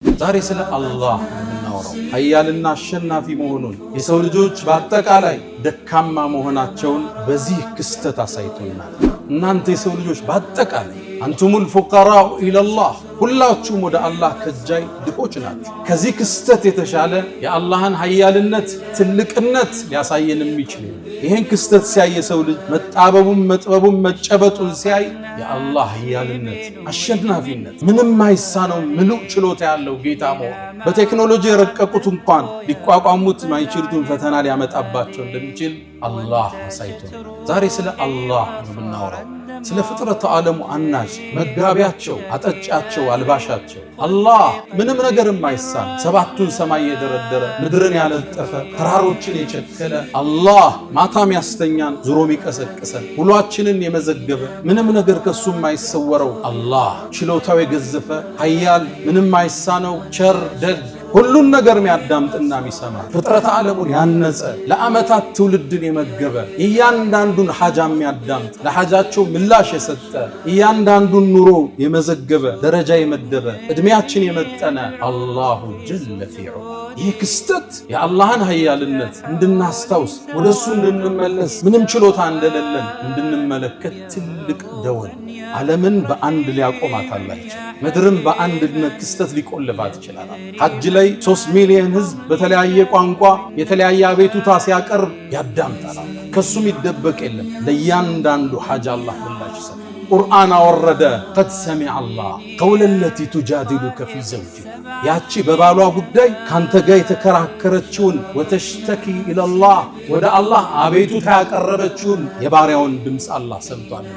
ዛሬ ስለ አላህ የምናወራው ኃያልና አሸናፊ መሆኑን የሰው ልጆች በአጠቃላይ ደካማ መሆናቸውን በዚህ ክስተት አሳይቶናል። እናንተ የሰው ልጆች በአጠቃላይ አንቱሙል ፉቀራኡ ኢለላህ ሁላችሁም ወደ አላህ ከጃይ ድሆች ናችሁ። ከዚህ ክስተት የተሻለ የአላህን ኃያልነት ትልቅነት ሊያሳየን የሚችል ይህን ክስተት ሲያይ የሰው ልጅ መጣበቡን መጥበቡን መጨበጡን ሲያይ የአላህ ኃያልነት አሸናፊነት ምንም አይሳነው ምሉእ ችሎታ ያለው ጌታ መሆኑ በቴክኖሎጂ የረቀቁት እንኳን ሊቋቋሙት ማይችሉትን ፈተና ሊያመጣባቸው እንደሚችል አላህ አሳይቶናል። ዛሬ ስለ አላህ ነው የምናወራው። ስለ ፍጥረት ዓለሙ አናጅ መጋቢያቸው፣ አጠጫቸው፣ አልባሻቸው አላህ ምንም ነገር የማይሳን ሰባቱን ሰማይ የደረደረ ምድርን ያለጠፈ ተራሮችን የቸከለ አላህ ማታም ያስተኛን ዙሮም ይቀሰቅሰን ውሏችንን የመዘገበ ምንም ነገር ከሱ የማይሰወረው አላህ ችሎታው የገዘፈ ኃያል ምንም አይሳነው ቸር ደግ ሁሉን ነገር የሚያዳምጥና የሚሰማ ፍጥረት ዓለሙን ያነጸ ለዓመታት ትውልድን የመገበ እያንዳንዱን ሐጃ የሚያዳምጥ ለሐጃቸው ምላሽ የሰጠ እያንዳንዱን ኑሮ የመዘገበ ደረጃ የመደበ ዕድሜያችን የመጠነ አላሁ ጀለ ፊዑ። ይህ ክስተት የአላህን ኃያልነት እንድናስታውስ ወደሱ እንድንመለስ ምንም ችሎታ እንደሌለን እንድንመለከት ትልቅ ደወል። ዓለምን በአንድ ሊያቆማት አላቸው። ምድርም በአንድ ክስተት ሊቆልፋት ይችላል። ሐጅ ላይ 3 ሚሊዮን ህዝብ በተለያየ ቋንቋ የተለያየ አቤቱታ ሲያቀርብ ያዳምጣል። ከሱም ይደበቅ የለም። ለእያንዳንዱ ሐጅ አላህ ምላሽ ይሰጣል። ቁርአን አወረደ። ቀድ ሰሚዐ አላህ ቀውለ ለቲ ቱጃዲሉከ ፊ ዘውጂሃ ያቺ በባሏ ጉዳይ ካንተ ጋር የተከራከረችውን ወተሽተኪ ኢለላህ ወደ አላህ አቤቱታ ያቀረበችውን የባሪያውን ድምፅ አላህ ሰምቷል።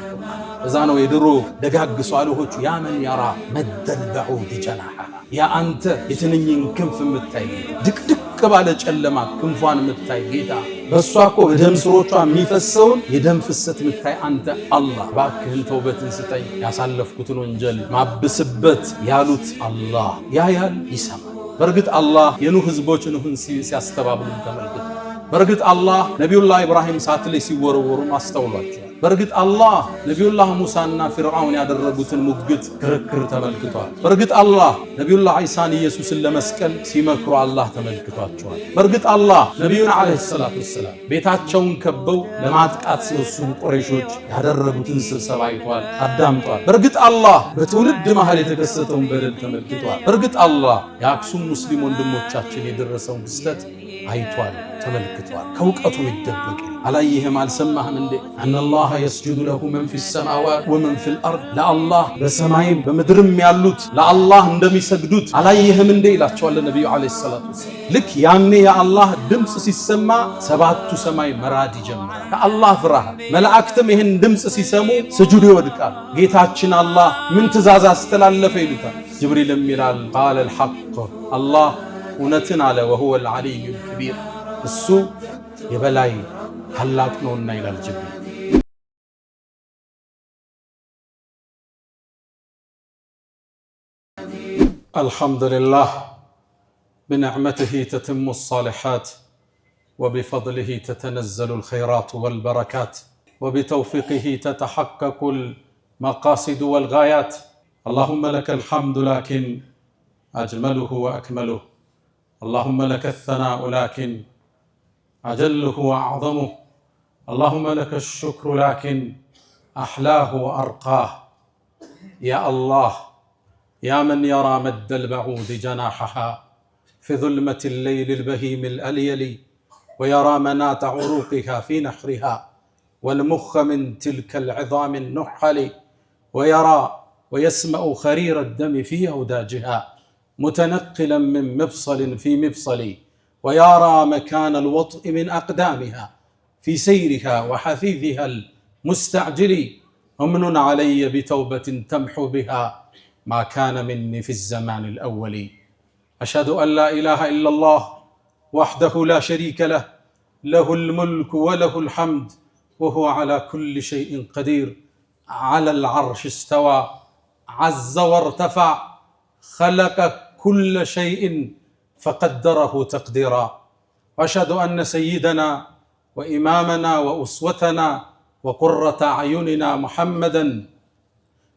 እዛ ነው የድሮ ደጋግ ሷሊሆቹ ያ መን የራ መደል በዑድ ጀናሐ ያ አንተ የትንኝን ክንፍ የምታይ ድቅድቅ ባለ ጨለማ ክንፏን የምታይ ጌታ በእሷ እኮ በደም ስሮቿ የሚፈሰውን የደም ፍሰት የምታይ አንተ አላህ እባክህን ተውበትን ስጠኝ ያሳለፍኩትን ወንጀል ማብስበት ያሉት አላህ ያያል ይሰማል። በእርግጥ አላህ የኑህ ህዝቦች ኑህን ሲያስተባብሉ ተመልክቶ በእርግጥ አላህ ነቢዩላህ ኢብራሂም እሳት ላይ ሲወረወሩ አስተውሏቸዋል። በእርግጥ አላህ ነቢዩላህ ሙሳና ፊርዓውን ያደረጉትን ሙግት ክርክር ተመልክቷል። በእርግጥ አላህ ነቢዩላህ ዒሳን ኢየሱስን ለመስቀል ሲመክሩ አላህ ተመልክቷቸዋል። በእርግጥ አላህ ነቢዩን ዓለይሂ ሰላቱ ወሰላም ቤታቸውን ከበው ለማጥቃት ሲወስኑ ቁረይሾች ያደረጉትን ስብሰባ አይቷል፣ አዳምጧል። በእርግጥ አላህ በትውልድ መሃል የተከሰተውን በደል ተመልክቷል። በእርግጥ አላህ የአክሱም ሙስሊም ወንድሞቻችን የደረሰውን ክስተት አይቷል፣ ተመልክቷል። ከእውቀቱ ይደበቅ አላየህም አልሰማህም እንዴ? አነላህ የስጁዱ ለሁ መን ፊ ሰማዋት ወመን ፊል አርድ ለአላህ በሰማይም በምድርም ያሉት ለአላህ እንደሚሰግዱት አላየህም እንዴ ይላቸዋል ነቢዩ ዓለይሂ ሰላቱ ወሰላም። ልክ ያኔ የአላህ ድምፅ ሲሰማ ሰባቱ ሰማይ መራድ ይጀምራል። ከአላህ ፍርሃት መላእክትም ይህን ድምፅ ሲሰሙ ስጁድ ይወድቃል። ጌታችን አላህ ምን ትእዛዝ አስተላለፈ ይሉታል። ጅብሪልም ይላል ቃለል ሐቅ አላህ እውነትን አለ ወሁወል ዐሊዩል ከቢር እሱ የበላይ ታላቅ ነውና ይላል ጅብሪል። አልሐምዱሊላህ بنعمته تتم الصالحات وبفضله تتنزل الخيرات والبركات وبتوفيقه تتحقق المقاصد والغايات. اللهم لك الحمد لكن أجمله وأكمله، اللهم لك الثناء لكن أجله وأعظمه، اللهم لك الشكر لكن أحلاه وأرقاه. يا الله يا من يرى مد البعوض جناحها في ظلمة الليل البهيم الأليل ويرى منات عروقها في نحرها والمخ من تلك العظام النحل ويرى ويسمع خرير الدم في أوداجها متنقلا من مفصل في مفصل ويرى مكان الوطء من أقدامها في سيرها وحثيثها المستعجل. أمن علي بتوبة تمحو بها ما كان مني في الزمان الأول. أشهد أن لا إله إلا الله وحده لا شريك له، له الملك وله الحمد وهو على كل شيء قدير. على العرش استوى عز وارتفع، خلق كل شيء فقدره تقديرا. وأشهد أن سيدنا وإمامنا وأسوتنا وقرة أعيننا محمدا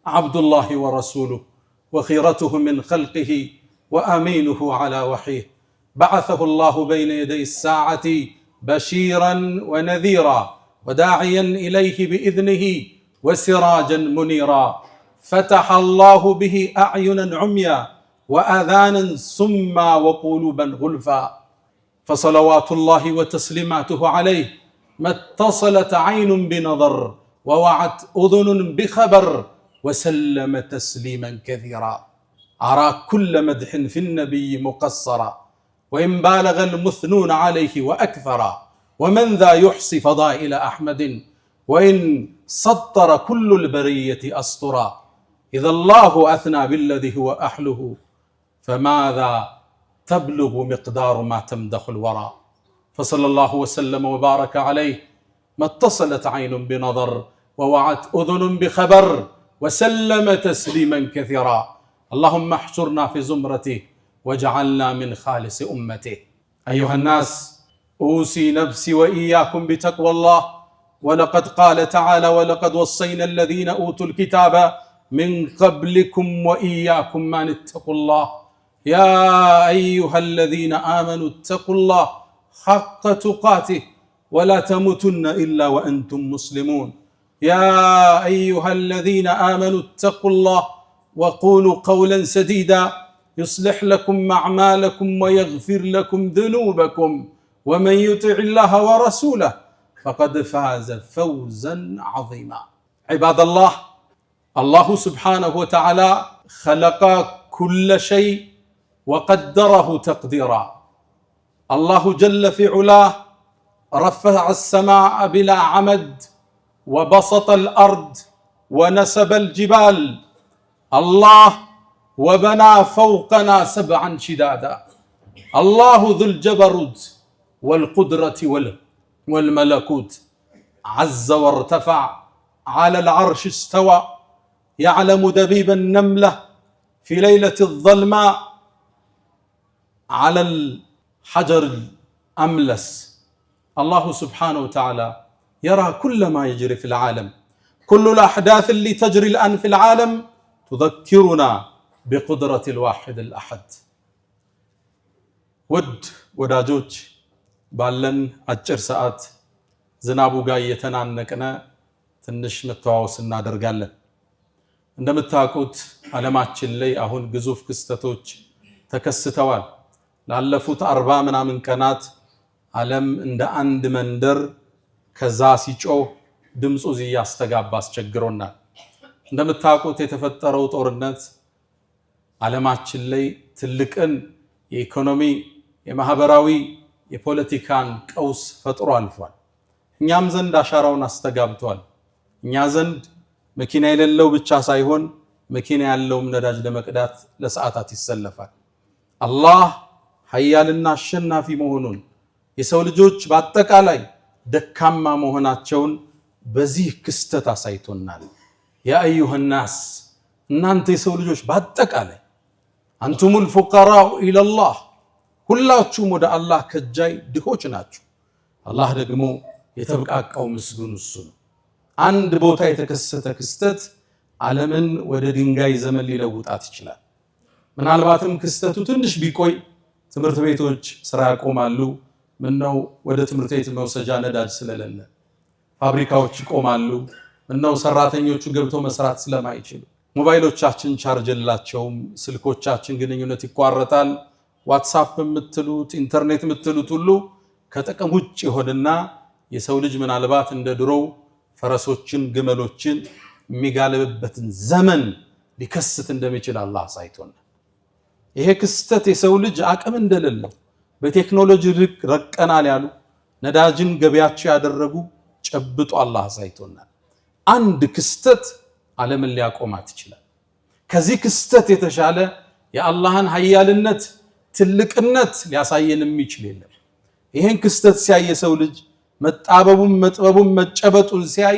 عبد الله ورسوله وخيرته من خلقه وأمينه على وحيه بعثه الله بين يدي الساعة بشيرا ونذيرا وداعيا إليه بإذنه وسراجا منيرا فتح الله به أعينا عميا وآذانا صما وقلوبا غلفا فصلوات الله وتسليماته عليه ما اتصلت عين بنظر ووعت أذن بخبر وسلم تسليما كثيرا أرى كل مدح في النبي مقصرا وإن بالغ المثنون عليه وأكثرا ومن ذا يحصي فضائل أحمد وإن سطر كل البرية أسطرا إذا الله أثنى بالذي هو أحله فماذا تبلغ مقدار ما تمدح الورى فصلى الله وسلم وبارك عليه ما اتصلت عين بنظر ووعت أذن بخبر وسلم تسليما كثيرا اللهم احشرنا في زمرته واجعلنا من خالص أمته أيها الناس أوصي نفسي وإياكم بتقوى الله ولقد قال تعالى ولقد وصينا الذين أوتوا الكتاب من قبلكم وإياكم أن اتقوا الله يا أيها الذين آمنوا اتقوا الله حق تقاته ولا تموتن إلا وأنتم مسلمون يا أيها الذين آمنوا اتقوا الله وقولوا قولا سديدا يصلح لكم أعمالكم ويغفر لكم ذنوبكم ومن يطع الله ورسوله فقد فاز فوزا عظيما عباد الله الله سبحانه وتعالى خلق كل شيء وقدره تقديرا الله جل في علاه رفع السماء بلا عمد وبسط الأرض ونسب الجبال الله وبنى فوقنا 7 شدادا الله ذو الجبروت والقدرة والملكوت عز وارتفع على العرش استوى يعلم دبيب النملة في ليلة الظلماء على الحجر الأملس الله سبحانه وتعالى يرى كل ما يجري في العالم كل الأحداث اللي تجري الآن في العالم تذكرنا بقدرة الواحد الأحد وداجوج ባለን አጭር ሰዓት ዝናቡ ጋር እየተናነቀነ ትንሽ መተዋወስ እናደርጋለን እንደምታውቁት ዓለማችን ላይ አሁን ግዙፍ ክስተቶች ተከስተዋል ላለፉት 40 ምናምን ቀናት ዓለም እንደ አንድ መንደር ከዛ ሲጮህ ድምጹ ያስተጋባ አስቸግሮናል እንደምታውቁት የተፈጠረው ጦርነት ዓለማችን ላይ ትልቅን የኢኮኖሚ የማህበራዊ የፖለቲካን ቀውስ ፈጥሮ አልፏል እኛም ዘንድ አሻራውን አስተጋብቷል እኛ ዘንድ መኪና የሌለው ብቻ ሳይሆን መኪና ያለውም ነዳጅ ለመቅዳት ለሰዓታት ይሰለፋል አላህ ኃያልና አሸናፊ መሆኑን የሰው ልጆች በአጠቃላይ ደካማ መሆናቸውን በዚህ ክስተት አሳይቶናል ያ አዩሃ الناس እናንተ የሰው ልጆች በአጠቃላይ አንቱሙል ፉቀራኡ ኢለላህ ሁላችሁም ወደ አላህ ከጃይ ድሆች ናችሁ አላህ ደግሞ የተብቃቃው ምስጉን እሱ ነው አንድ ቦታ የተከሰተ ክስተት ዓለምን ወደ ድንጋይ ዘመን ሊለውጣት ይችላል ምናልባትም ክስተቱ ትንሽ ቢቆይ ትምህርት ቤቶች ስራ ያቆማሉ ምነው ወደ ትምህርት ቤት መውሰጃ ነዳጅ ስለሌለ ፋብሪካዎች ይቆማሉ ምነው ሰራተኞቹ ገብተው መስራት ስለማይችሉ ሞባይሎቻችን ቻርጅ የላቸውም ስልኮቻችን ግንኙነት ይቋረጣል ዋትስአፕ የምትሉት ኢንተርኔት የምትሉት ሁሉ ከጥቅም ውጭ ይሆንና የሰው ልጅ ምናልባት እንደ ድሮው ፈረሶችን ግመሎችን የሚጋልብበትን ዘመን ሊከስት እንደሚችል አላህ አሳይቶናል ይሄ ክስተት የሰው ልጅ አቅም እንደሌለው በቴክኖሎጂ ረቀናል ያሉ ነዳጅን ገበያቸው ያደረጉ ጨብጦ አላህ አሳይቶናል አንድ ክስተት ዓለምን ሊያቆማት ይችላል ከዚህ ክስተት የተሻለ የአላህን ኃያልነት ትልቅነት ሊያሳየን የሚችል የለም ይሄን ክስተት ሲያይ ሰው ልጅ መጣበቡም መጥበቡም መጨበጡን ሲያይ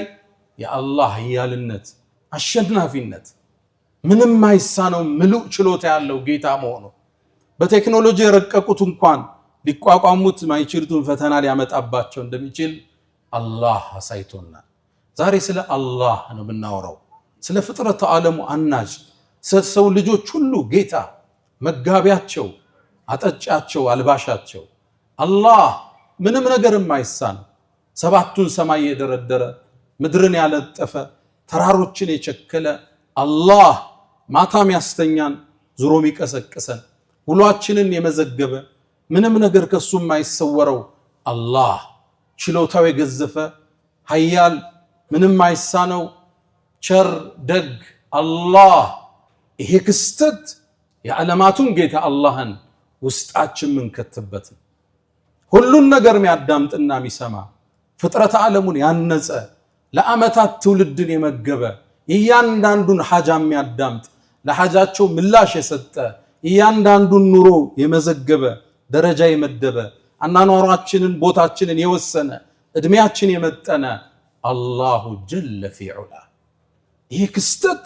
የአላህ ኃያልነት አሸናፊነት ምንም ማይሳነው ምሉእ ችሎታ ያለው ጌታ መሆኑ በቴክኖሎጂ የረቀቁት እንኳን ሊቋቋሙት ማይችሉትን ፈተና ሊያመጣባቸው እንደሚችል አላህ አሳይቶናል ዛሬ ስለ አላህ ነው የምናወራው ስለ ፍጥረተ ዓለሙ አናጅ ሰው ልጆች ሁሉ ጌታ መጋቢያቸው፣ አጠጫቸው፣ አልባሻቸው አላህ ምንም ነገር የማይሳነው ሰባቱን ሰማይ የደረደረ ምድርን ያለጠፈ ተራሮችን የቸከለ አላህ ማታም ያስተኛን ዙሮም ይቀሰቅሰን ውሏችንን የመዘገበ ምንም ነገር ከሱ የማይሰወረው አላህ ችሎታው የገዘፈ ኃያል ምንም አይሳነው ቸር ደግ አላህ ይሄ ክስተት የዓለማቱን ጌታ አላህን ውስጣችን ምንከትበት ሁሉን ነገር የሚያዳምጥና የሚሰማ ፍጥረት ዓለሙን ያነጸ ለዓመታት ትውልድን የመገበ እያንዳንዱን ሐጃ የሚያዳምጥ ለሐጃቸው ምላሽ የሰጠ እያንዳንዱን ኑሮ የመዘገበ ደረጃ የመደበ አናኗራችንን ቦታችንን የወሰነ እድሜያችን የመጠነ አላሁ ጀለ ፊዑላ ይሄ ክስተት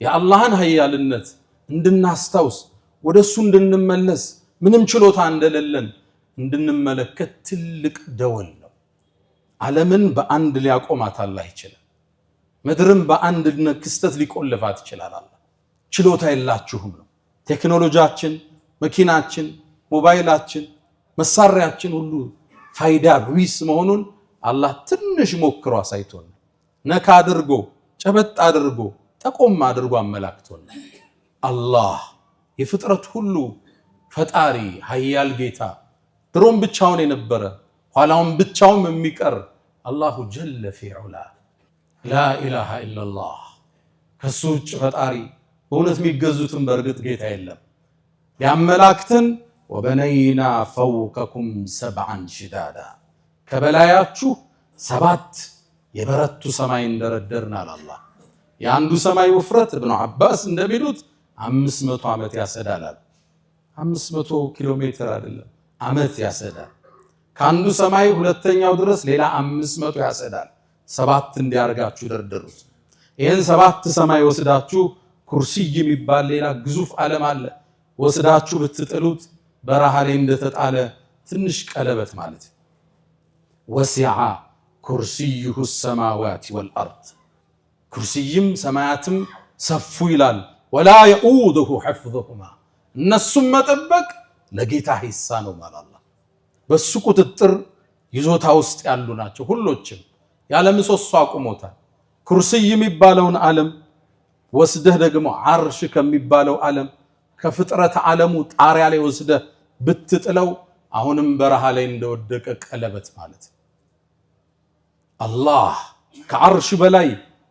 የአላህን ኃያልነት እንድናስታውስ ወደሱ እንድንመለስ ምንም ችሎታ እንደሌለን እንድንመለከት ትልቅ ደወል ነው። ዓለምን በአንድ ሊያቆማት አላህ ይችላል። ምድርን በአንድ ክስተት ሊቆልፋት ይችላል። አላህ ችሎታ የላችሁም ነው። ቴክኖሎጂያችን፣ መኪናችን፣ ሞባይላችን፣ መሳሪያችን ሁሉ ፋይዳ ቢስ መሆኑን አላህ ትንሽ ሞክሮ አሳይቶን ነካ አድርጎ ጨበጥ አድርጎ ጠቆም አድርጎ አመላክቶን አላህ የፍጥረት ሁሉ ፈጣሪ ኃያል ጌታ ድሮም ብቻውን የነበረ ኋላውን ብቻውን የሚቀር አላሁ ጀለ ፊዑላ ላ ኢላሃ ኢላላህ ከሱ ውጭ ፈጣሪ በእውነት የሚገዙትን በእርግጥ ጌታ የለም። ያመላክተን ወበነይና ፈውቀኩም ሰብዓን ሽዳዳ ከበላያችሁ 7 የበረቱ ሰማይ እንደረደርን አላህ። የአንዱ ሰማይ ውፍረት ኢብኑ አባስ እንደሚሉት 500 ዓመት ያሰዳል። 500 ኪሎ ሜትር አይደለም ዓመት ያሰዳል። ከአንዱ ሰማይ ሁለተኛው ድረስ ሌላ 500 ያሰዳል። 7 እንዲያርጋችሁ ደርደሩት። ይሄን 7 ሰማይ ወስዳችሁ ኩርሲይ የሚባል ሌላ ግዙፍ ዓለም አለ ወስዳችሁ ብትጥሉት በረሃ ላይ እንደተጣለ ትንሽ ቀለበት ማለት ወሲዓ ኩርሲይሁ ሰማዋት ወልአርድ ኩርሲይም ሰማያትም ሰፉ ይላል። ወላ የኡዱሁ ሐፍዙሁማ እነሱም መጠበቅ ለጌታ ሂሳ ነው ማለት አላህ በሱ ቁጥጥር ይዞታ ውስጥ ያሉ ናቸው። ሁሎችም ያለ ምሰሶ አቁሞታል። ኩርሲይ የሚባለውን ዓለም ወስደህ ደግሞ ዓርሽ ከሚባለው ዓለም ከፍጥረት ዓለሙ ጣሪያ ላይ ወስደህ ብትጥለው አሁንም በረሃ ላይ እንደወደቀ ቀለበት ማለት አላህ ከዓርሽ በላይ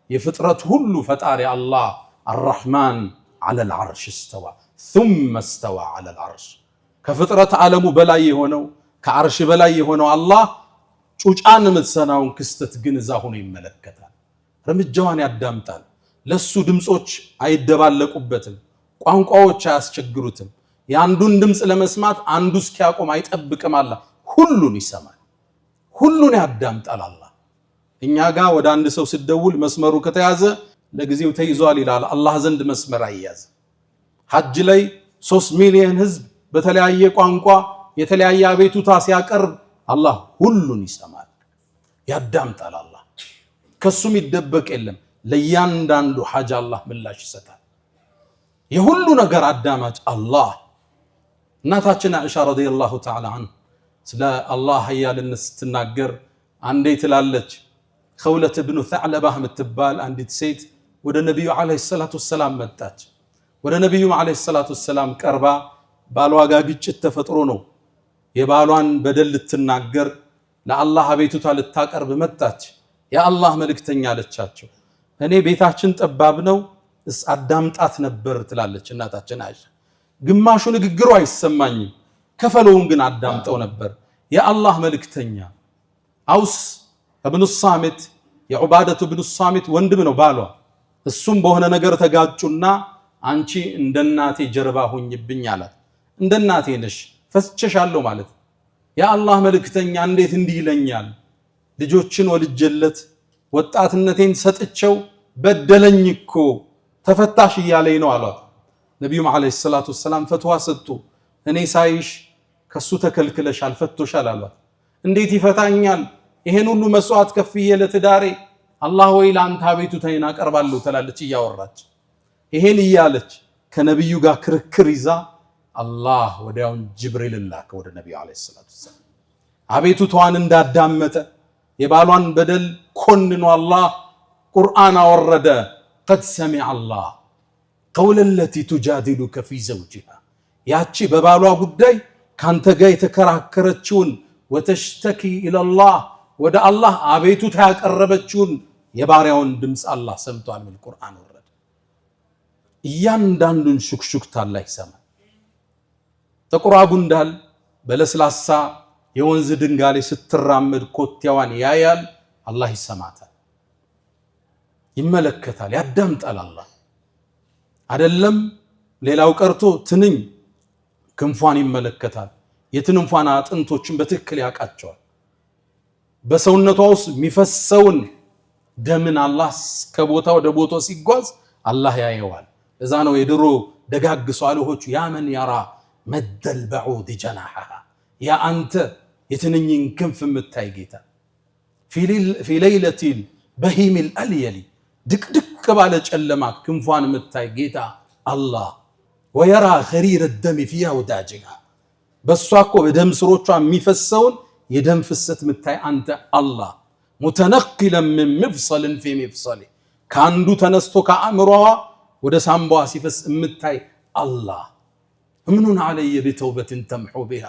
የፍጥረት ሁሉ ፈጣሪ አላህ አርረሕማን ዐለል ዐርሽ እስተዋ ثم استوى على العرش ከፍጥረት ዓለሙ በላይ የሆነው ከዓርሽ በላይ የሆነው አላህ ጩጫን ምትሰናውን ክስተት ግን እዛ ሆኖ ይመለከታል። እርምጃዋን ያዳምጣል። ለሱ ድምጾች አይደባለቁበትም። ቋንቋዎች አያስቸግሩትም። የአንዱን ድምጽ ለመስማት አንዱ እስኪያቆም አይጠብቅም። አላህ ሁሉን ይሰማል፣ ሁሉን ያዳምጣል። አላህ እኛ ጋር ወደ አንድ ሰው ሲደውል መስመሩ ከተያዘ ለጊዜው ተይዟል ይላል። አላህ ዘንድ መስመር አይያዝ። ሐጅ ላይ 3 ሚሊዮን ህዝብ በተለያየ ቋንቋ የተለያየ አቤቱታ ሲያቀርብ አላህ ሁሉን ይሰማል፣ ያዳምጣል። አላህ ከሱም ይደበቅ የለም። ለእያንዳንዱ ሐጅ አላህ ምላሽ ይሰጣል። የሁሉ ነገር አዳማጭ አላህ። እናታችን አይሻ ረዲየላሁ ተዓላ ዐንሃ ስለ አላህ ኃያልነት ስትናገር አንዴ ትላለች ኸውለት ኢብኑ ተዕለባህ የምትባል አንዲት ሴት ወደ ነቢዩ ዓለይሂ ሰላቱ ወሰላም መጣች። ወደ ነቢዩ ዓለይሂ ሰላቱ ወሰላም ቀርባ ባሏ ጋር ግጭት ተፈጥሮ ነው የባሏን በደል ልትናገር ለአላህ አቤቱታ ልታቀርብ መጣች። የአላህ መልእክተኛ አለቻቸው እኔ ቤታችን ጠባብ ነው አዳምጣት ነበር ትላለች እናታችን አይሻ። ግማሹ ንግግሩ አይሰማኝም ከፈለውን ግን አዳምጠው ነበር። የአላህ መልእክተኛ አውስ ኢብኑ ሳሚት የዑባደቱ ኢብኑ ሳሚት ወንድም ነው ባሏ። እሱም በሆነ ነገር ተጋጩና አንቺ እንደናቴ ጀርባ ሆኝብኝ አላት። እንደናቴ ነሽ ፈስቸሻለሁ ማለት የአላህ መልእክተኛ እንዴት እንዲህ ይለኛል? ልጆችን ወልጀለት ወጣትነቴን ሰጥቸው በደለኝ እኮ ተፈታሽ እያለኝ ነው አሏት። ነቢዩም ዓለይሂ ሰላቱ ወሰላም ፈትዋ ሰጡ። እኔ ሳይሽ ከሱ ተከልክለሻል ፈቶሻል አሏት። እንዴት ይፈታኛል? ይሄን ሁሉ መስዋዕት ከፍዬ ለትዳሬ አላህ ወይ ለአንተ አቤቱታዬን አቀርባለሁ ትላለች እያወራች። ይሄን እያለች ከነቢዩ ጋር ክርክር ይዛ አላህ ወዲያውን ጅብሪል ላከ ወደ ነብዩ አለይሂ ሰላቱ ወሰለም። አቤቱታዋን እንዳዳመጠ የባሏን በደል ኮንኖ አላህ ቁርአን አወረደ። قد سمع الله قول التي تجادلك في زوجها ያቺ በባሏ ጉዳይ ካንተ ጋር የተከራከረችውን ወተሽተኪ ኢላላህ ወደ አላህ አቤቱታ ያቀረበችውን የባሪያውን ድምጽ አላህ ሰምቷል። ቁርአን ወረደ። እያንዳንዱን ሹክሹክታ አላህ ይሰማል። ጥቁር ጉንዳል በለስላሳ የወንዝ ድንጋሌ ስትራመድ ኮቴዋን ያያል፣ አላህ ይሰማታል፣ ይመለከታል፣ ያዳምጣል። አላህ አይደለም ሌላው ቀርቶ ትንኝ ክንፏን ይመለከታል። የትንንፏን አጥንቶችን በትክክል ያውቃቸዋል። በሰውነቷ ውስጥ የሚፈሰውን ደምን አላህ ከቦታ ወደ ቦታው ሲጓዝ አላህ ያየዋል። እዛ ነው የድሮ ደጋግ ሷሊሆቹ ያ መን ያራ መደል በዑድ ጀናሐሃ ያ አንተ የትንኝን ክንፍ የምታይ ጌታ ፊ ለይለቲል በሂሚል አልየሊ ድቅድቅ ባለ ጨለማ ክንፏን የምታይ ጌታ አላህ ወየራ ገሪር ደም ፊ አውዳጅሃ በሷ እኮ በደም ስሮቿ የሚፈሰውን የደም ፍሰት የምታይ አንተ አላህ ሙተነቅለን ምን መፍሰልን ፊ መፍሰል ከአንዱ ተነስቶ ከአእምሮዋ ወደ ሳምባዋ ሲፈስ የምታይ አላህ እምኑን አለየ ቢተውበትን ተምሑ ቢሃ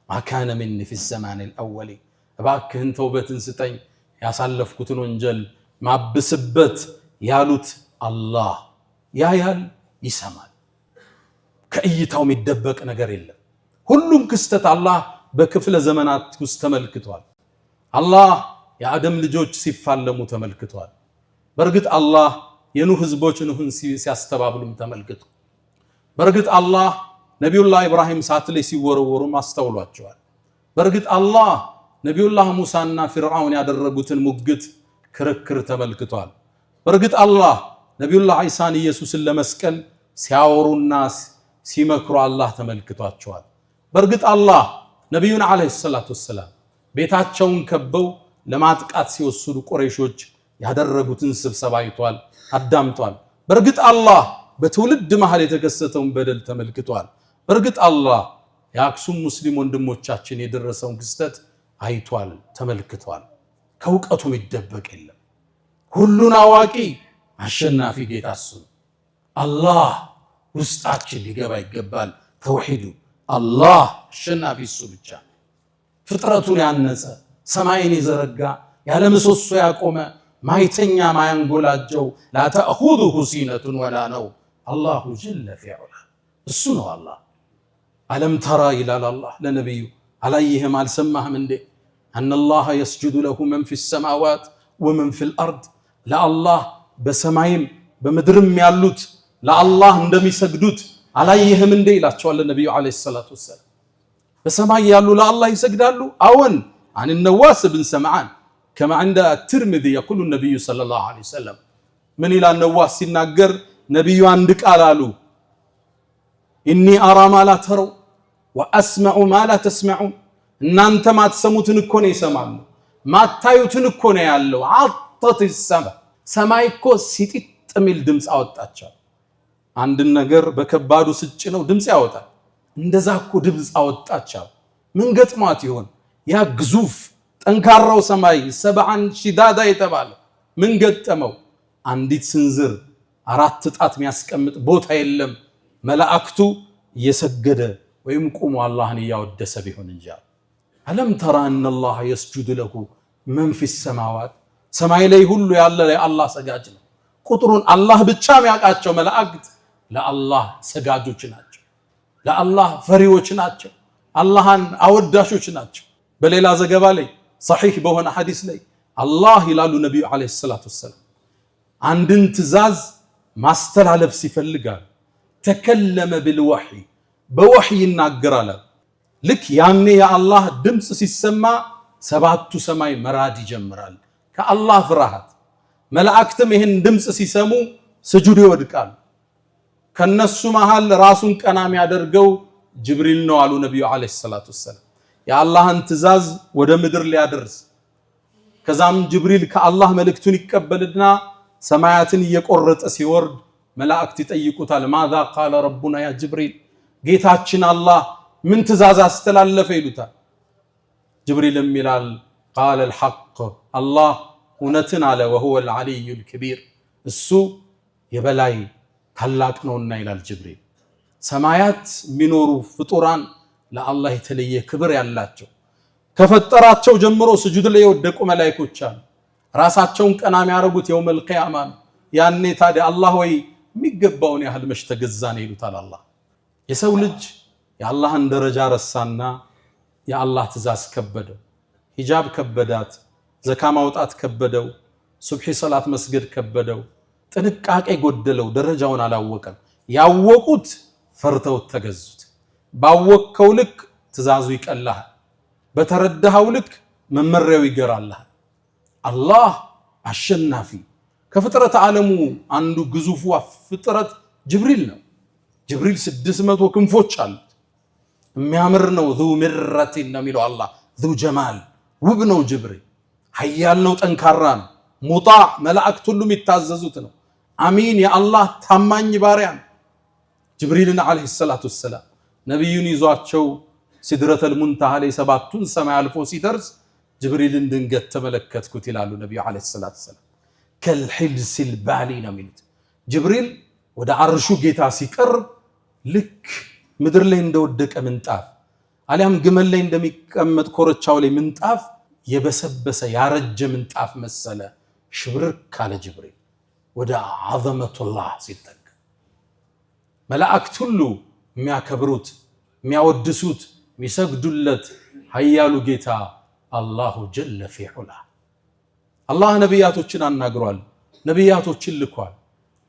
ማ ካነ ሚኒ ፊ ዘማን አልአወሊ እባክህን ተውበትን ስጠኝ ያሳለፍኩትን ወንጀል ማብስበት ያሉት አላህ ያያል፣ ይሰማል። ከእይታው የሚደበቅ ነገር የለም። ሁሉም ክስተት አላህ በክፍለ ዘመናት ውስጥ ተመልክቷል። አላህ የአደም ልጆች ሲፋለሙ ተመልክቷል። በእርግጥ አላህ የኑህ ህዝቦች ኑህን ሲያስተባብሉም ተመልክቷል። በእርግጥ አላህ ነቢዩላህ ኢብራሂም እሳት ላይ ሲወረወሩም አስተውሏቸዋል። በእርግጥ አላህ ነቢዩላህ ሙሳና ፊርዓውን ያደረጉትን ሙግት ክርክር ተመልክቷል። በእርግጥ አላህ ነቢዩላህ ዒሳን ኢየሱስን ለመስቀል ሲያወሩና ሲመክሩ አላህ ተመልክቷቸዋል። በእርግጥ አላህ ነቢዩን ዓለይሂ ሰላቱ ወሰላም ቤታቸውን ከበው ለማጥቃት ሲወስዱ ቁረይሾች ያደረጉትን ስብሰባ አይቷል፣ አዳምጧል። በእርግጥ አላህ በትውልድ መሃል የተከሰተውን በደል ተመልክቷል። በእርግጥ አላህ የአክሱም ሙስሊም ወንድሞቻችን የደረሰውን ክስተት አይቷል፣ ተመልክቷል። ከእውቀቱ የሚደበቅ የለም። ሁሉን አዋቂ አሸናፊ ጌታ እሱ አላህ ውስጣችን ሊገባ ይገባል። ተውሂዱ አላህ አሸናፊ እሱ ብቻ፣ ፍጥረቱን ያነጸ ሰማይን የዘረጋ ያለ ምሰሶ ያቆመ ማይተኛ ማያንጎላጀው ላ ተእኹዙሁ ሲነቱን ወላ ነው አላሁ ጀለ ፊዑላ እሱ ነው አላህ። አለም ተራ ይላል አላህ ለነቢዩ አላየህም አልሰማህም እንዴ አነላህ የስጁዱ ለሁ መን ፊ ሰማዋት ወመን ፊል አርድ ለአላህ በሰማይም በምድርም ያሉት ለአላህ እንደሚሰግዱት አላየህም እንዴ ይላቸዋል ነቢዩ ዓለይሂ ሰላቱ ወሰላም። በሰማይ ያሉ ለአላህ ይሰግዳሉ። አዎን عن النواس بن سمعان كما عند الترمذي يقول النبي صلى الله عليه وسلم من إلى النواس سيناجر نبي عندك قالوا إني أرى ما لا تروا وأسمع ما لا تسمعون إن أنت ما تسموتن كون يسمعون ما تايوتن كون يالو عطت السماء سمايكو سيتي تميل دمس أوتاتشا عند النجر بكبادو سجنو دمس أوتا እንደዛኩ ድምጽ አወጣቻው ምን ገጥሟት ይሆን ያ ግዙፍ ጠንካራው ሰማይ ሰብዓን ሺዳዳ የተባለ ምን ገጠመው አንዲት ስንዝር አራት ጣት የሚያስቀምጥ ቦታ የለም መላእክቱ እየሰገደ ወይም ቆሞ አላህን ያወደሰ ቢሆን እንጂ አለም ተራ አነላህ يسجد له من في السماوات ሰማይ ላይ ሁሉ ያለ ለአላህ ሰጋጅ ነው ቁጥሩን አላህ ብቻ የሚያውቃቸው መላእክት ለአላህ ሰጋጆች ናቸው ለአላህ ፈሪዎች ናቸው አላህን አወዳሾች ናቸው በሌላ ዘገባ ላይ صحيح በሆነ ሐዲስ ላይ አላህ ይላሉ ነብዩ አለይሂ ሰላቱ ወሰለም አንድን ትእዛዝ ማስተላለፍ ሲፈልጋል ተከለመ بالوحي በወህይ ይናገራል ልክ ያኔ የአላህ ድምጽ ሲሰማ ሰባቱ ሰማይ መራድ ይጀምራል ከአላህ ፍርሃት መላእክትም ይሄን ድምጽ ሲሰሙ ስጁድ ይወድቃሉ ከነሱ መሃል ራሱን ቀናም ያደርገው ጅብሪል ነው አሉ ነብዩ አለይሂ ሰላቱ ወሰለም የአላህን ትእዛዝ ወደ ምድር ሊያደርስ ከዛም ጅብሪል ከአላህ መልእክቱን ይቀበልና ሰማያትን እየቆረጠ ሲወርድ መላእክት ይጠይቁታል ማዛ ቃለ ረቡና ያ ጅብሪል ጌታችን አላህ ምን ትእዛዝ አስተላለፈ ይሉታል። ጅብሪልም ይላል ቃለ አልሐቅ አላህ እውነትን አለ ወሁወ አልዓሊዩ አልከቢር እሱ የበላይ ታላቅ ነውና ይላል ጅብሪል። ሰማያት የሚኖሩ ፍጡራን ለአላህ የተለየ ክብር ያላቸው ከፈጠራቸው ጀምሮ ስጁድ ላይ የወደቁ መላእክቶች አሉ። ራሳቸውን ቀና የሚያደርጉት የውመል ቂያማ ነው። ያኔ ታዲያ አላህ ወይ የሚገባውን ያህል መች ተገዛን ይሉታል አላህ። የሰው ልጅ የአላህን ደረጃ ረሳና የአላህ ትእዛዝ ከበደው። ሂጃብ ከበዳት፣ ዘካ ማውጣት ከበደው፣ ሱብሒ ሰላት መስገድ ከበደው፣ ጥንቃቄ ጎደለው፣ ደረጃውን አላወቀም። ያወቁት ፈርተውት ተገዙት። ባወቅከው ልክ ትእዛዙ ይቀልሃል፣ በተረዳኸው ልክ መመሪያው ይገራልሃል። አላህ አሸናፊ ከፍጥረት ዓለሙ አንዱ ግዙፉ ፍጥረት ጅብሪል ነው። ጅብሪል 600 ክንፎች አሉት። የሚያምር ነው። ذو مرة ነው የሚለው አላህ። ذو ጀማል ውብ ነው ጅብሪል። ኃያል ነው፣ ጠንካራ ነው። ሙጣዕ መላእክት ሁሉ የሚታዘዙት ነው። አሚን የአላህ ታማኝ ባሪያ ነው። ጅብሪልን ዓለይሂ ሰላቱ ወሰላም ነቢዩን ይዟቸው ሲድረተል ሙንተሃ ላይ 7ቱን ሰማይ አልፎ ሲደርስ ጅብሪልን ድንገት ተመለከትኩት ይላሉ ነቢዩ ዓለይሂ ሰላቱ ወሰላም። ከልሒልሲል ባሊ ነው የሚሉት። ጅብሪል ወደ አርሹ ጌታ ሲቀርብ ልክ ምድር ላይ እንደወደቀ ምንጣፍ አሊያም ግመል ላይ እንደሚቀመጥ ኮረቻው ላይ ምንጣፍ የበሰበሰ ያረጀ ምንጣፍ መሰለ። ሽብርክ ካለ ጅብሪል ወደ ዐዘመቱላህ ሲጠጋ መላእክት ሁሉ የሚያከብሩት፣ የሚያወድሱት፣ የሚሰግዱለት ኃያሉ ጌታ አላሁ ጀለ ፊ ዑላ። አላህ ነቢያቶችን አናግሯል፣ ነቢያቶችን ልኳል።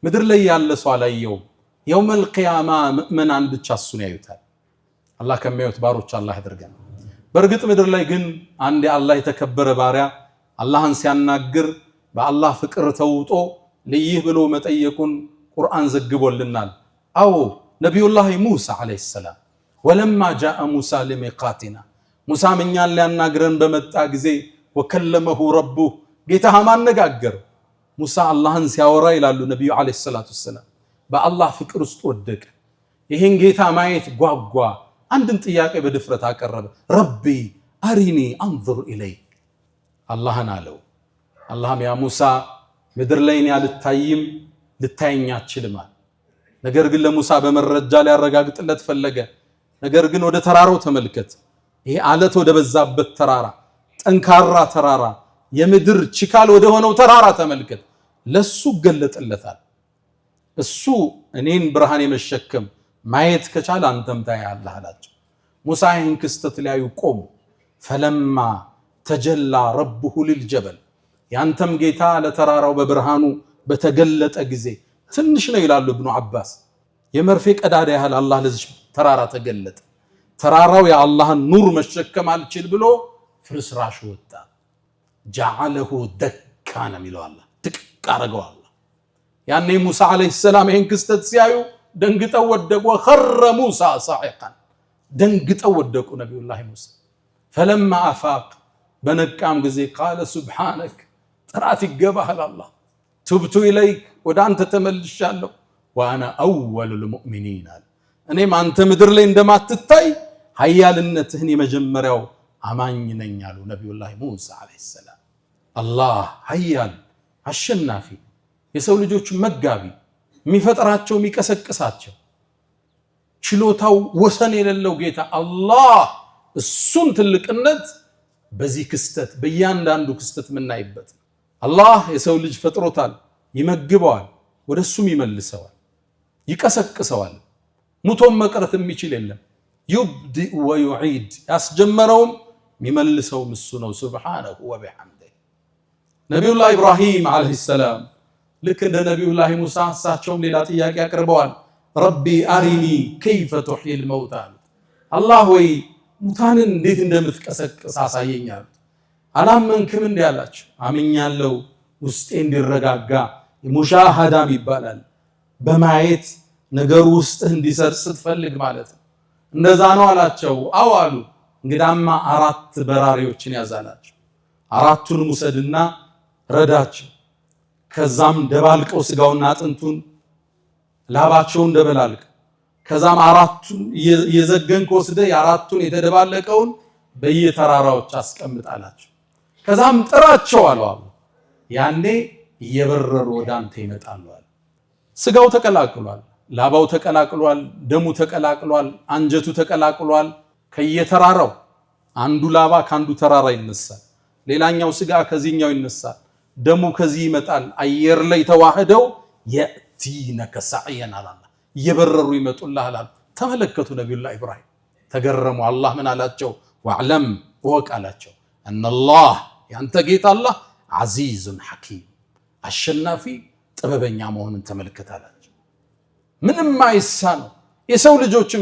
ምድር ላይ ያለ ሰው አላየውም። የውመል ቂያማ ምእመናን ብቻ እሱን ያዩታል። አላህ ከሚያዩት ባሮች አላህ ያድርገን። በእርግጥ ምድር ላይ ግን አንድ የአላህ የተከበረ ባሪያ አላህን ሲያናግር በአላህ ፍቅር ተውጦ ልይህ ብሎ መጠየቁን ቁርአን ዘግቦልናል። አዎ ነቢዩላህ ሙሳ ዓለይሂ ሰላም ወለማ ጃአ ሙሳ ሊሚቃቲና ሙሳም እኛን ሊያናግረን በመጣ ጊዜ ወከለመሁ ረቡህ ጌታህ ማነጋገር። ሙሳ አላህን ሲያወራ ይላሉ ነቢዩ ዓለይሂ ሰላቱ ወሰላም በአላህ ፍቅር ውስጥ ወደቀ። ይህን ጌታ ማየት ጓጓ። አንድን ጥያቄ በድፍረት አቀረበ። ረቢ አሪኒ አንዙር ኢለይክ አላህን አለው። አላህም ያ ሙሳ ምድር ላይ እኔ አልታይም ልታየኝ አትችልም አለ። ነገር ግን ለሙሳ በመረጃ ሊያረጋግጥለት ፈለገ። ነገር ግን ወደ ተራራው ተመልከት፣ ይሄ አለት ወደ በዛበት ተራራ፣ ጠንካራ ተራራ፣ የምድር ችካል ወደ ሆነው ተራራ ተመልከት፣ ለሱ ገለጥለታል። እሱ እኔን ብርሃን የመሸከም ማየት ከቻለ አንተም ታያለህ አላቸው። ሙሳ ይህን ክስተት ሊያዩ ቆሙ። ፈለማ ተጀላ ረብሁ ሊልጀበል ያንተም ጌታ ለተራራው በብርሃኑ በተገለጠ ጊዜ ትንሽ ነው ይላሉ ኢብኑ አባስ። የመርፌ ቀዳዳ ያህል አላህ ለዚህ ተራራ ተገለጠ። ተራራው የአላህን ኑር መሸከም አልችል ብሎ ፍርስራሽ ወጣ። ጀዐለሁ ደካ ነው የሚለው አላህ፣ ድቅቅ አደረገው አላህ። ያኔ ሙሳ ዓለይሂ ሰላም ይህን ክስተት ሲያዩ ደንግጠው ወደቁ። ወኸረ ሙሳ ሳዒቃን ደንግጠው ወደቁ ነቢዩላህ ሙሳ። ፈለማ አፋቅ በነቃም ጊዜ ቃለ ሱብሓነክ ጥራት ይገባሃል አላህ፣ ቱብቱ ኢለይክ ወደ አንተ ተመልሻለሁ፣ ወአና አወሉል ሙእሚኒን አለ እኔም አንተ ምድር ላይ እንደማትታይ ኃያልነትህን የመጀመሪያው አማኝ ነኝ አሉ ነቢዩላህ ሙሳ ዓለይሂ ሰላም። አላህ ኃያል አሸናፊ፣ የሰው ልጆች መጋቢ፣ የሚፈጥራቸው የሚቀሰቅሳቸው፣ ችሎታው ወሰን የሌለው ጌታ አላህ እሱን ትልቅነት በዚህ ክስተት በእያንዳንዱ ክስተት የምናይበት። አላህ የሰው ልጅ ፈጥሮታል፣ ይመግበዋል፣ ወደሱም ይመልሰዋል፣ ይቀሰቅሰዋል። ሙቶም መቅረት የሚችል የለም። ዩብዲኡ ወዩዒድ ያስጀመረውም የሚመልሰውም እሱ ነው ሱብሓነሁ ወቢሐምዲህ። ነቢዩላህ ኢብራሂም ዓለይሂ ሰላም ልክ እንደ ነቢዩላህ ሙሳ እሳቸውም ሌላ ጥያቄ አቅርበዋል። ረቢ አሪኒ ከይፈ ቱሕይል መውታ አሉት። አላህ ወይ ሙታንን እንዴት እንደምትቀሰቅስ አሳየኝ አሉት። አላመንክም እንዲህ አላቸው። አምኛለሁ፣ ውስጤ እንዲረጋጋ ሙሻሃዳም ይባላል። በማየት ነገሩ ውስጥህ እንዲሰርጽ ስትፈልግ ማለት ነው። እንደዛ ነው አላቸው። አዎ አሉ። እንግዳማ 4 በራሪዎችን ያዛላቸው። 4ቱን ውሰድና ረዳቸው። ከዛም ደባልቀው ስጋውና አጥንቱን ላባቸውን ደበላልቅ ከዛም አራቱን የዘገንክ ወስደ የአራቱን የተደባለቀውን በየተራራዎች አስቀምጣላችሁ ከዛም ጥራቸው አለው ያኔ እየበረሩ ወዳንተ ይመጣሉ አለ ስጋው ተቀላቅሏል ላባው ተቀላቅሏል ደሙ ተቀላቅሏል አንጀቱ ተቀላቅሏል ከየተራራው አንዱ ላባ ካንዱ ተራራ ይነሳል ሌላኛው ስጋ ከዚህኛው ይነሳል ደሙ ከዚህ ይመጣል አየር ላይ ተዋህደው የቲነከ ሰዓየን አላህ እየበረሩ ይመጡልሃል አለ ተመለከቱ ነብዩላህ ኢብራሂም ተገረሙ አላህ ምን አላቸው ወዕለም ወቃላቸው አነላህ ያንተ ጌታ አላህ አዚዙን ሐኪም አሸናፊ ጥበበኛ መሆኑን ተመልከታላችሁ ምንም አይሳነው የሰው ልጆችን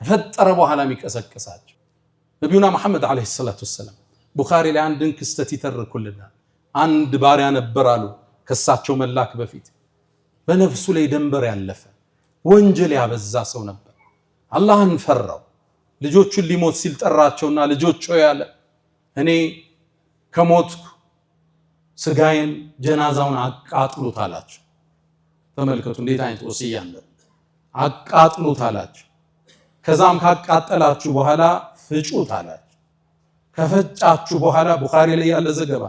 ፈጠረ በኋላ የሚቀሰቅሳቸው ነብዩና መሐመድ አለይሂ ሰላቱ ወሰለም ቡኻሪ ላይ አንድን ክስተት ይተርኩልናል አንድ ባሪያ ነበራሉ ከሳቸው መላክ በፊት በነፍሱ ላይ ደንበር ያለፈ ወንጀል ያበዛ ሰው ነበር አላህን ፈራው ልጆቹን ሊሞት ሲል ጠራቸውና ልጆቹ ያለ እኔ ከሞትኩ ስጋዬን ጀናዛውን አቃጥሉት አላቸው ተመልከቱ እንዴት አይነት ወሲያ እንደ አቃጥሉት አላቸው ከዛም ካቃጠላችሁ በኋላ ፍጩት አላቸው ከፈጫችሁ በኋላ ቡኻሪ ላይ ያለ ዘገባ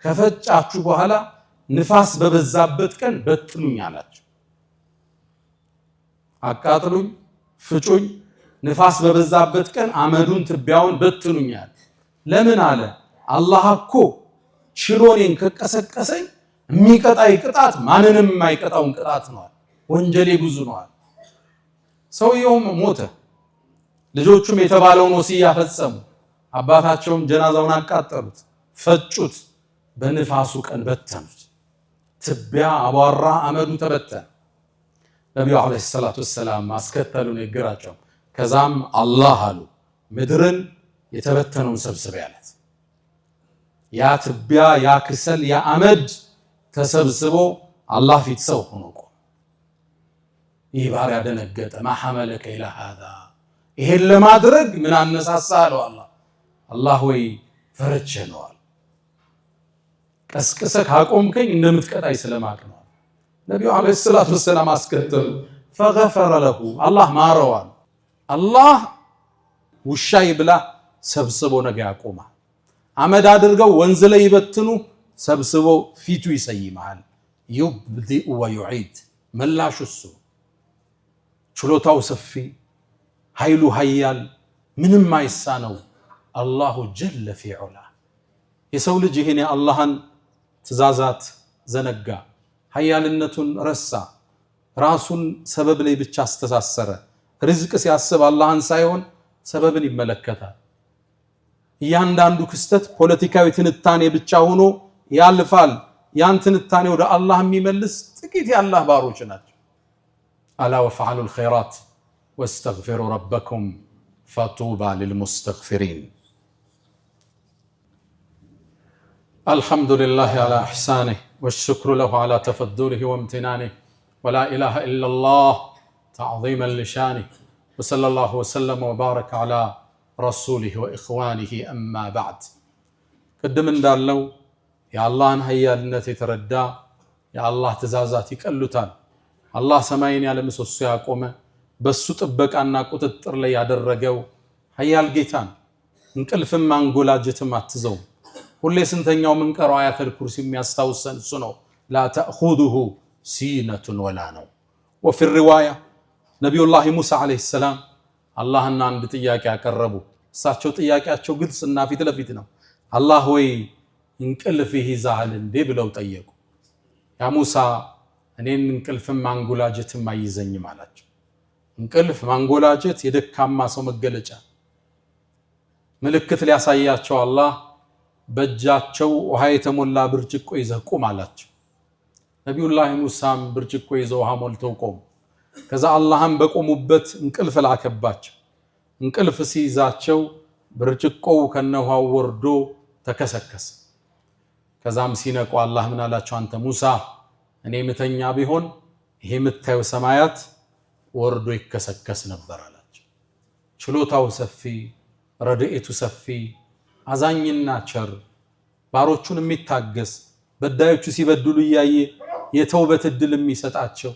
ከፈጫችሁ በኋላ ንፋስ በበዛበት ቀን በትኑኝ አላቸው አቃጥሉኝ ፍጩኝ ንፋስ በበዛበት ቀን አመዱን ትቢያውን በትኑኝ አለ ለምን አለ አላህ እኮ ሽሎኔን ከቀሰቀሰኝ የሚቀጣይ ቅጣት ማንንም የማይቀጣውን ቅጣት ነው ወንጀሌ ብዙ ነው ሰውየውም ሞተ ልጆቹም የተባለውን ወሲያ ፈጸሙ አባታቸውም ጀናዛውን አቃጠሉት ፈጩት በንፋሱ ቀን በተኑት ትቢያ አቧራ አመዱ ተበተነ ነብዩ አለይሂ ሰላቱ ወሰለም አስከተሉ ንግራቸው ከዛም አላህ አሉ ምድርን የተበተነውን ሰብስበ ያለት ያ ትቢያ ያ ክሰል ያ አመድ ተሰብስቦ አላህ ፊት ሰው ሆኖ ቆመ ይህ ባሪያ ደነገጠ ما حملك الى هذا ይሄን ለማድረግ ምን አነሳሳለው አላህ ወይ ፈርቼ ነው ቀስቅሰህ ካቆምከኝ እንደምትቀጣይ ስለማቅ ነው ነብዩ አለይሂ ሰላቱ ወሰለም አስከተሉ فغفر له አላህ ማረዋል አላህ ውሻ ይብላ ሰብስቦ ነገ ያቆማ አመድ አድርገው ወንዝ ላይ ይበትኑ ሰብስቦ ፊቱ ይሰይማል يبدئ ويعيد መላሹ እሱ ችሎታው ሰፊ ኃይሉ ኃያል ምንም አይሳነው አላሁ ጀለ في علا የሰው ልጅ ይሄን የአላህን ትእዛዛት ዘነጋ ኃያልነቱን ረሳ ራሱን ሰበብ ላይ ብቻ አስተሳሰረ ርዝቅ ሲያስብ አላህን ሳይሆን ሰበብን ይመለከታል እያንዳንዱ ክስተት ፖለቲካዊ ትንታኔ ብቻ ሆኖ ያልፋል ያን ትንታኔ ወደ አላህ የሚመልስ ጥቂት የአላህ ባሮች ናቸው አላ ወፈعلوا الخيرات واستغفروا ربكم فطوبى للمستغفرين الحمد لله على إحسانه والشكر له على تفضله وامتنانه ولا إله إلا الله تعظيما لشانه وصلى الله وسلم وبارك على رسوله وإخوانه أما بعد قدم እንዳለው የአላህን ኃያልነት የተረዳ የአላህ ትእዛዛት ይቀሉታል አላህ ሰማይን ያለ ምሰሶ ያቆመ በሱ ጥበቃና ቁጥጥር ላይ ያደረገው ኃያል ጌታን እንቅልፍም አንጎላጀትም አትዘው ሁሌ ስንተኛው ምንቀራው አያተል ኩርሲ የሚያስታውሰን እሱ ነው لا تأخذه سينة ولا نوم وفي الرواية نبي الله موسى عليه السلام አላህና አንድ ጥያቄ ያቀረቡ እሳቸው ጥያቄያቸው ግልጽና ፊት ለፊት ነው አላህ ወይ እንቅልፍ ይይዛል እንዴ ብለው ጠየቁ ያ ሙሳ እኔን እንቅልፍም ማንጎላጀትም አይዘኝም አላቸው እንቅልፍ ማንጎላጀት የደካማ ሰው መገለጫ ምልክት ሊያሳያቸው አላህ በእጃቸው ውሃ የተሞላ ብርጭቆ ይዘው ቁም አላቸው ነብዩላህ ሙሳም ብርጭቆ ይዘው ውሃ ሞልተው ቆሙ ከዛ አላህም በቆሙበት እንቅልፍ ላከባቸው እንቅልፍ ሲይዛቸው ብርጭቆው ከነውሃው ወርዶ ተከሰከሰ ከዛም ሲነቁ አላህ ምን አላቸው አንተ ሙሳ እኔ ምተኛ ቢሆን ይሄ ምታዩ ሰማያት ወርዶ ይከሰከስ ነበር አላቸው ችሎታው ሰፊ ረድኤቱ ሰፊ አዛኝና ቸር ባሮቹን የሚታገስ በዳዮቹ ሲበድሉ ያየ የተውበት እድል የሚሰጣቸው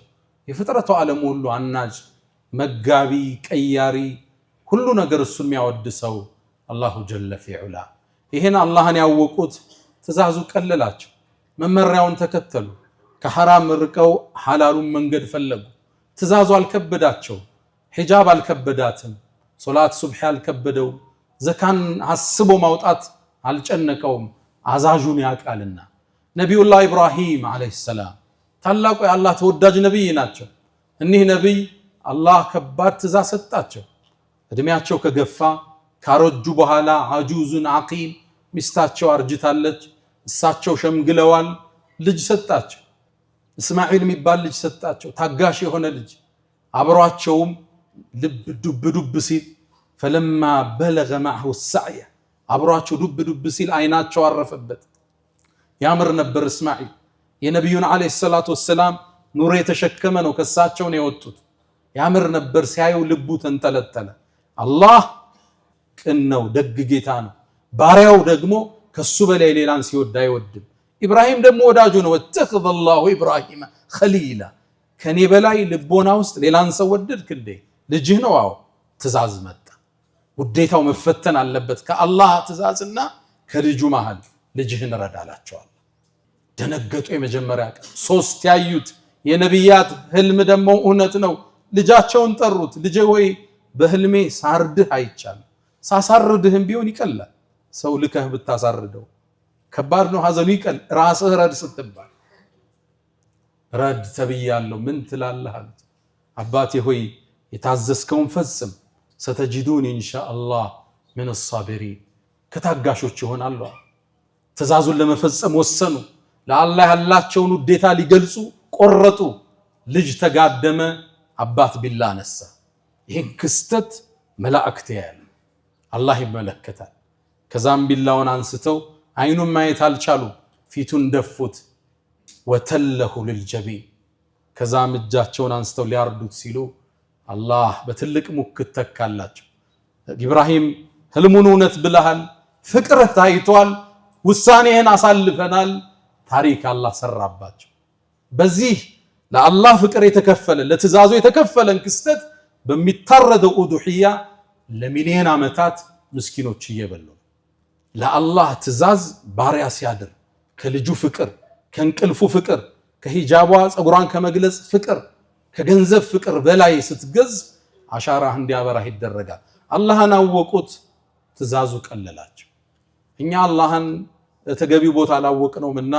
የፍጥረቱ ዓለም ሁሉ አናጅ መጋቢ ቀያሪ ሁሉ ነገር እሱ የሚያወድሰው አላሁ ጀለ ፊዑላ። ይሄን አላህን ያወቁት ትእዛዙ ቀለላቸው፣ መመሪያውን ተከተሉ፣ ከሐራም ርቀው ሐላሉን መንገድ ፈለጉ። ትእዛዙ አልከበዳቸው፣ ሒጃብ አልከበዳትም፣ ሶላት ሱብሒ አልከበደው፣ ዘካን አስቦ ማውጣት አልጨነቀውም፣ አዛዡን ያውቃልና። ነቢዩላህ ኢብራሂም ዓለይሂ ሰላም ታላቁ የአላህ ተወዳጅ ነቢይ ናቸው። እኒህ ነቢይ አላህ ከባድ ትእዛዝ ሰጣቸው። እድሜያቸው ከገፋ ካረጁ በኋላ አጁዙን ዓቂም ሚስታቸው አርጅታለች፣ እሳቸው ሸምግለዋል። ልጅ ሰጣቸው፣ እስማዒል የሚባል ልጅ ሰጣቸው፣ ታጋሽ የሆነ ልጅ። አብሯቸውም ልብ ዱብ ዱብ ሲል ፈለማ በለገ ማዕሁ ሰዕየ አብሯቸው ዱብ ዱብ ሲል አይናቸው አረፈበት። ያምር ነበር እስማዒል። የነቢዩን ዓለይሂ ሰላቱ ወሰላም ኑር የተሸከመ ነው፣ ከሳቸው ነው የወጡት። ያምር ነበር ሲያዩ ልቡ ተንጠለጠለ። አላህ ቅን ነው፣ ደግ ጌታ ነው። ባሪያው ደግሞ ከሱ በላይ ሌላን ሲወድ አይወድም። ኢብራሂም ደግሞ ወዳጁ ነው። ወተኸዘ አላሁ ኢብራሂመ ኸሊላ። ከኔ በላይ ልቦና ውስጥ ሌላን ሰው ወደድክ እንዴ? ልጅህ ነው። አዎ ትእዛዝ መጣ። ውዴታው መፈተን አለበት። ከአላህ ትእዛዝና ከልጁ መሃል ልጅህን ረዳላቸዋል። ደነገጡ። የመጀመሪያ ቀን ሶስት ያዩት የነቢያት ህልም ደግሞ እውነት ነው። ልጃቸውን ጠሩት። ልጄ ወይ በህልሜ ሳርድህ አይቻልም። ሳሳርድህም ቢሆን ይቀላል። ሰው ልከህ ብታሳርደው ከባድ ነው፣ ሐዘኑ ይቀል። ራስህ ረድ ስትባል ረድ ተብያለሁ ምን ትላለህ አሉት። አባቴ ሆይ የታዘዝከውን ፈጽም፣ ሰተጅዱን ኢንሻአላህ ምን الصابرين ከታጋሾች ይሆናሉ። ትእዛዙን ለመፈጸም ወሰኑ። ለአላህ ያላቸውን ውዴታ ሊገልጹ ቆረጡ። ልጅ ተጋደመ፣ አባት ቢላ አነሳ። ይህን ክስተት መላእክት ያያሉ፣ አላህ ይመለከታል። ከዛም ቢላውን አንስተው አይኑን ማየት አልቻሉ፣ ፊቱን ደፉት። ወተለሁ ልልጀቢን ከዛም እጃቸውን አንስተው ሊያርዱት ሲሉ አላህ በትልቅ ሙክት ተካላቸው። ኢብራሂም ህልሙን እውነት ብለሃል፣ ፍቅርህ ታይቷል፣ ውሳኔህን አሳልፈናል። ታሪክ አላህ ሰራባቸው። በዚህ ለአላህ ፍቅር የተከፈለ ለትእዛዙ የተከፈለን ክስተት በሚታረደው ኡዱህያ ለሚሊዮን ዓመታት ምስኪኖች እየበሉ ለአላህ ትእዛዝ ባሪያ ሲያድር ከልጁ ፍቅር፣ ከእንቅልፉ ፍቅር፣ ከሂጃቧ ፀጉሯን ከመግለጽ ፍቅር፣ ከገንዘብ ፍቅር በላይ ስትገዝ አሻራህ እንዲያበራህ ይደረጋል። አላህን አወቁት፣ ትእዛዙ ቀለላቸው። እኛ አላህን ተገቢው ቦታ አላወቅነውምና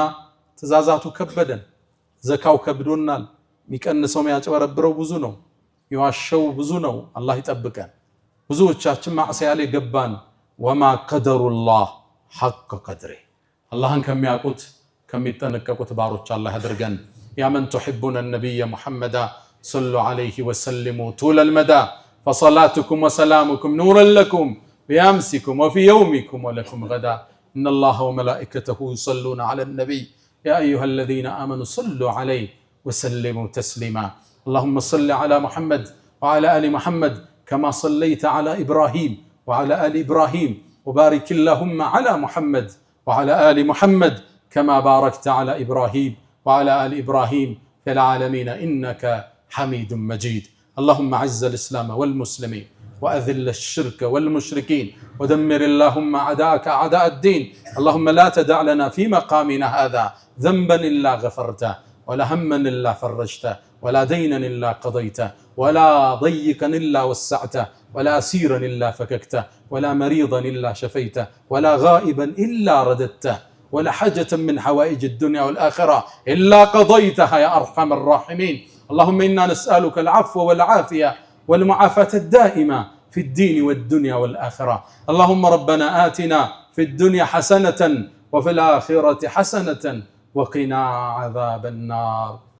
ትእዛዛቱ ከበደን። ዘካው ከብዶናል። የሚቀንሰው የሚያጨበረብረው ብዙ ነው፣ የዋሸው ብዙ ነው። አላህ ይጠብቀን። ብዙዎቻችን ማዕሲያ ላይ ገባን። ወማ ቀደሩላህ ሐቀ ቀድሪ አላህን ከሚያውቁት ከሚጠነቀቁት ባሮች አላህ ያድርገን። ያ መን ቱሒቡነ ነቢየ ሙሐመዳ ሰሉ ዐለይሂ ወሰሊሙ ጡለል መዳ ፈሰላቱኩም ወሰላሙኩም ኑረን ለኩም ቢአምሲኩም ወፊ የውሚኩም ወለኩም ገዳ ኢነላሀ ወመላኢከተሁ ዩሰሉነ ዐለን ነቢይ ያ አዩሃ ለዚነ አመኑ ሰሉ ዐለይሂ ወሰሊሙ ተስሊማ اللهم صل على محمد وعلى آل محمد كما صليت على إبراهيم وعلى آل إبراهيم وبارك اللهم على محمد وعلى آل محمد كما باركت على إبراهيم وعلى آل إبراهيم في العالمين إنك حميد مجيد. اللهم أعز الإسلام والمسلمين وأذل الشرك والمشركين ودمر اللهم أعداءك أعداء الدين. اللهم لا تدع لنا في مقامنا هذا ذنبا إلا غفرته ولا هما إلا فرجته ولا دينا إلا قضيته ولا ضيقا إلا وسعته ولا أسيرا إلا فككته ولا مريضا إلا شفيته ولا غائبا إلا رددته ولا حاجة من حوائج الدنيا والآخرة إلا قضيتها يا أرحم الراحمين. اللهم إنا نسألك العفو والعافية والمعافاة الدائمة في الدين والدنيا والآخرة. اللهم ربنا آتنا في الدنيا حسنة وفي الآخرة حسنة وقنا عذاب النار.